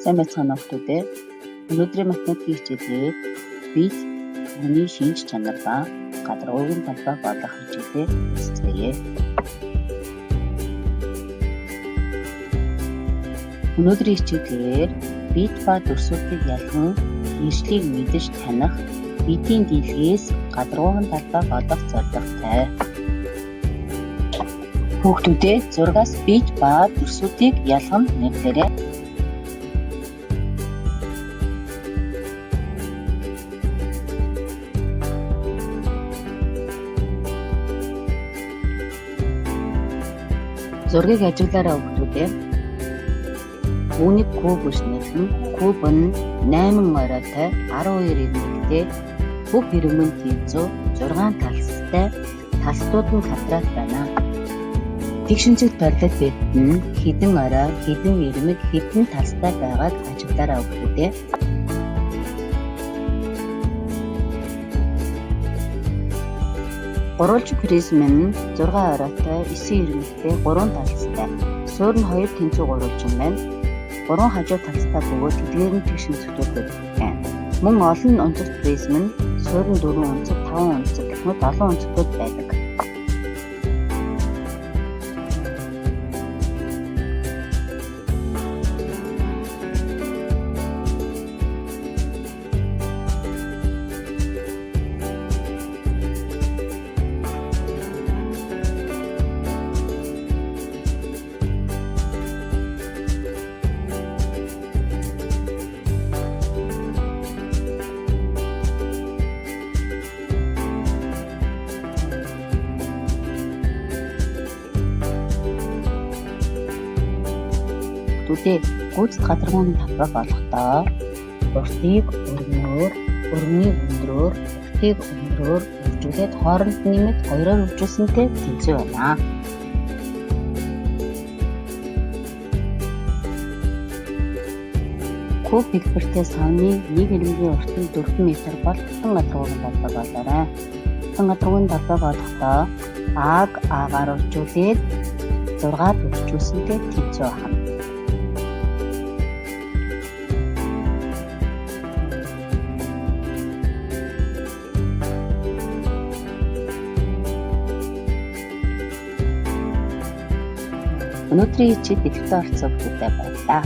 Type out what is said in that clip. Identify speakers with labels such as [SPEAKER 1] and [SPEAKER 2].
[SPEAKER 1] Сайн байцгаана хүүхдүүдээ. Өнөөдрийн математикийн хичээлээр бид хүний шинж чанар ба гадаргуугийн талбайг олох хичээлээр үздэгье. Өнөөдрийн хичээлээр бид ба дүрсүүдийг ялган иршлийг мэдэж таних эдийн дэлхийс гадаргуугийн талбайг олох зорилготой. Хүүхдүүдээ зургаас бид ба дүрсүүдийг ялган нэрлээрэй. Зургийг ажиглаарай хүүхдүүдээ. Үүнийг куб гэж нэрлэн. Куб нь 8 оройтой 12 ирмэгтэй бүх ирмэн тэнцүү 6 талстай талстууд нь квадрат байна. Тэгшинцэгт барилал бэдэн хэдэн орой, хэдэн ирмэг, хэдэн талстай байгааг ажиглаарай хүүхдүүдээ. Гурвалж призм нь 6 оройтой 9 ирмэгтэй 3 талстай. Суур нь 2 тэнцүү гурвалжин байна. 3 хажуу талстай бөгөөд тэдгээр нь тэгшинцэгтүүд байна. Мөн олон онцгой призм нь суур нь 4 онцгой, 5 онцгой гэх мэт олон онцгойуд байдаг. Хүүхдүүдээ гүйцэд гадаргууны талбайг олохдоо уртыг өргөнөөр, өргөнийг өндрөөр, уртыг өндрөөр үржүүлээд хооронд нэмээд хоёроор үржүүлсэнтэй тэнцүү байна. Куб хэлбэртэй савны нэг ирмэгийн урт нь 4 м бол тутан гадаргууны талбайг олоорой. Тутан гадаргууны талбайг олохдоо ааг аагаар үржүүлээд 6-д үржүүлсэнтэй тэнцүү авах. Өнөөдрийн хичээл бидэвхтэй оролцсон хүүхдүүдэд баярлалаа.